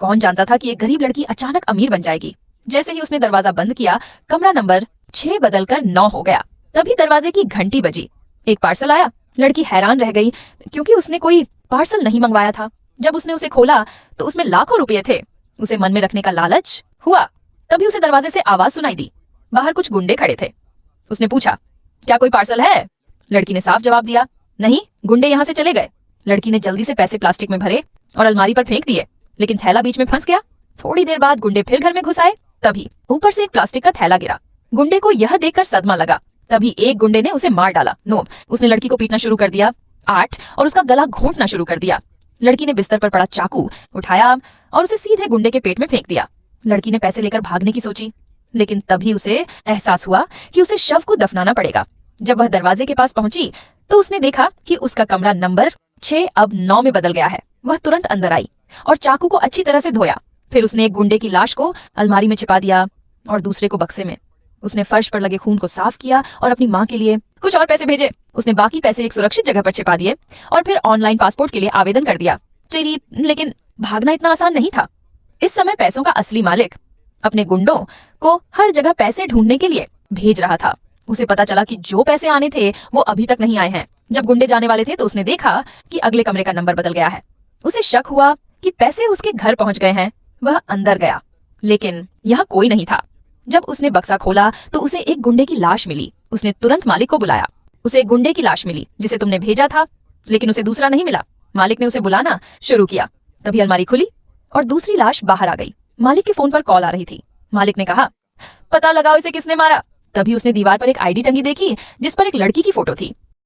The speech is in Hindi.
कौन जानता था कि एक गरीब लड़की अचानक अमीर बन जाएगी। जैसे ही उसने दरवाजा बंद किया, कमरा नंबर 6 बदलकर 9 हो गया। तभी दरवाजे की घंटी बजी। एक पार्सल आया। लड़की हैरान रह गई क्योंकि उसने कोई पार्सल नहीं मंगवाया था। जब उसने उसे खोला तो उसमें लाखों रुपए थे। उसे मन में रखने का लालच हुआ। तभी उसे दरवाजे से आवाज सुनाई दी। बाहर कुछ गुंडे खड़े थे। उसने पूछा, क्या कोई पार्सल है? लड़की ने साफ जवाब दिया, नहीं, गुंडे यहाँ से चले गए। लड़की ने जल्दी से पैसे प्लास्टिक में भरे और अलमारी पर फेंक दिए, लेकिन थैला बीच में फंस गया। थोड़ी देर बाद गुंडे फिर घर में घुस आए। तभी ऊपर से एक प्लास्टिक का थैला गिरा। गुंडे को यह देखकर सदमा लगा। तभी एक गुंडे ने उसे मार डाला। उसने लड़की को पीटना शुरू कर दिया, और उसका गला घोंटना शुरू कर दिया। लड़की ने बिस्तर पर पड़ा चाकू उठाया और उसे सीधे गुंडे के पेट में फेंक दिया। लड़की ने पैसे लेकर भागने की सोची, लेकिन तभी उसे एहसास हुआ कि उसे शव को दफनाना पड़ेगा। जब वह दरवाजे के पास पहुंची तो उसने देखा कि उसका कमरा नंबर 6 अब 9 में बदल गया है। वह तुरंत अंदर आई और चाकू को अच्छी तरह से धोया। फिर उसने एक गुंडे की लाश को अलमारी में छिपा दिया और दूसरे को बक्से में। उसने फर्श पर लगे खून को साफ किया और अपनी माँ के लिए कुछ और पैसे भेजे। उसने बाकी पैसे एक सुरक्षित जगह पर छिपा दिए और फिर ऑनलाइन पासपोर्ट के लिए आवेदन कर दिया। लेकिन भागना इतना आसान नहीं था। इस समय पैसों का असली मालिक अपने गुंडों को हर जगह पैसे ढूंढने के लिए भेज रहा था। उसे पता चला कि जो पैसे आने थे वो अभी तक नहीं आए हैं। जब गुंडे जाने वाले थे तो उसने देखा कि अगले कमरे का नंबर बदल गया है। उसे शक हुआ कि पैसे उसके घर पहुंच गए हैं। वह अंदर गया, लेकिन यहाँ कोई नहीं था। जब उसने बक्सा खोला तो उसे एक गुंडे की लाश मिली। उसने तुरंत मालिक को बुलाया। उसे एक गुंडे की लाश मिली जिसे तुमने भेजा था, लेकिन उसे दूसरा नहीं मिला। मालिक ने उसे बुलाना शुरू किया। तभी अलमारी खुली और दूसरी लाश बाहर आ गई। मालिक के फोन पर कॉल आ रही थी। मालिक ने कहा, पता लगाओ इसे किसने मारा। तभी उसने दीवार पर एक आईडी टंगी देखी जिस पर एक लड़की की फोटो थी।